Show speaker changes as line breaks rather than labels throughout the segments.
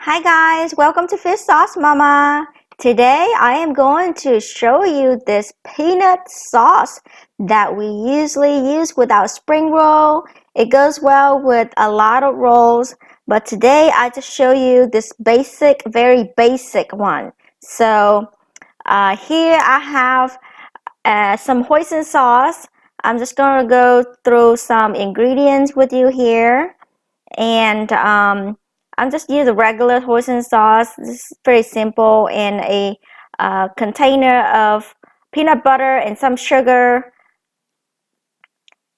Hi guys, welcome to Fish Sauce Mama. Today I am going to show you this peanut sauce that we usually use with our spring roll. It goes well with a lot of rolls, but today I just show you this basic, very basic one. So here I have some hoisin sauce. I'm just going to go through some ingredients with you here. And I'm just using regular hoisin sauce. This is very simple in a container of peanut butter and some sugar.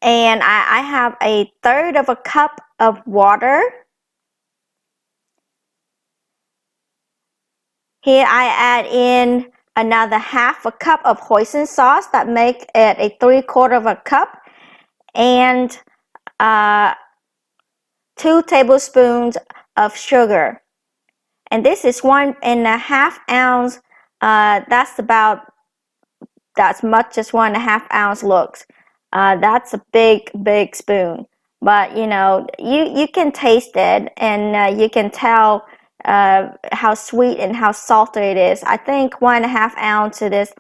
And I have a third of a cup of water. Here I add in another half a cup of hoisin sauce that make it a 3/4 of a cup, and 2 tablespoons of sugar. And this is 1.5 ounce. That's much as 1.5 ounce looks. That's a big spoon. But you can taste it, and you can tell how sweet and how salty it is. I think 1.5 ounce of this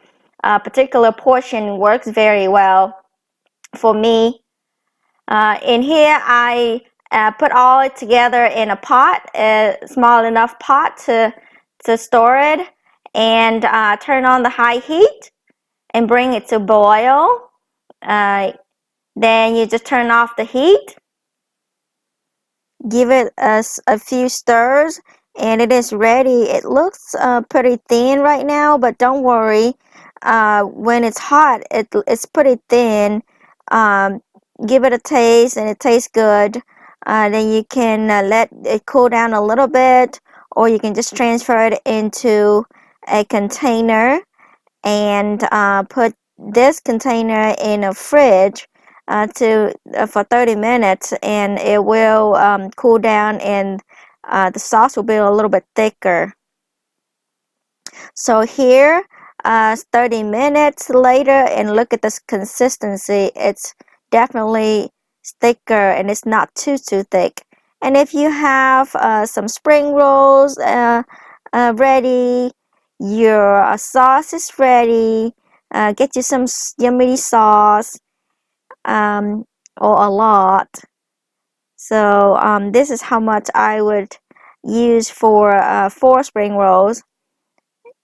particular portion works very well for me. In here, I put all it together in a pot, a small enough pot to store it, and turn on the high heat and bring it to boil. Then you just turn off the heat, give it a few stirs, and it is ready. It looks pretty thin right now, but don't worry. When it's hot, it's pretty thin. Give it a taste, and it tastes good. Then you can let it cool down a little bit, or you can just transfer it into a container and put this container in a fridge for 30 minutes, and it will cool down, and the sauce will be a little bit thicker. So here 30 minutes later, and look at this consistency. It's definitely thicker, and it's not too thick. And if you have some spring rolls ready, your sauce is ready. Get you some yummy sauce, or a lot. So this is how much I would use for 4 spring rolls.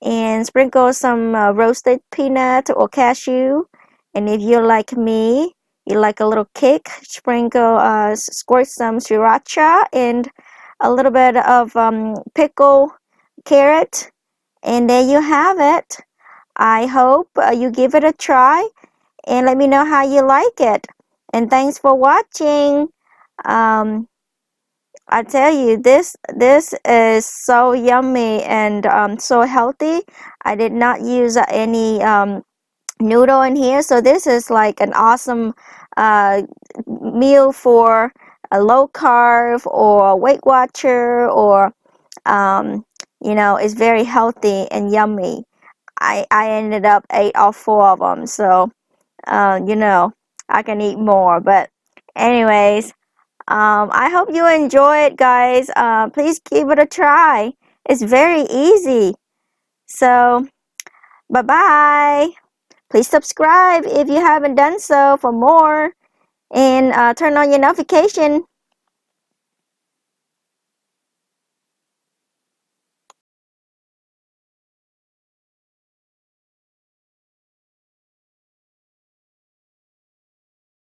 And sprinkle some roasted peanut or cashew. And if you're like me, you like a little kick, squirt some sriracha and a little bit of pickle carrot, and there you have it. I hope you give it a try and let me know how you like it. And thanks for watching. I tell you, this is so yummy and so healthy. I did not use any noodle in here, so this is like an awesome meal for a low carb or a Weight Watcher, or it's very healthy and yummy. I ended up ate all 4 of them, so I can eat more. But anyways, I hope you enjoy it, guys. Please give it a try. It's very easy. So bye bye. Please subscribe if you haven't done so for more, and turn on your notification.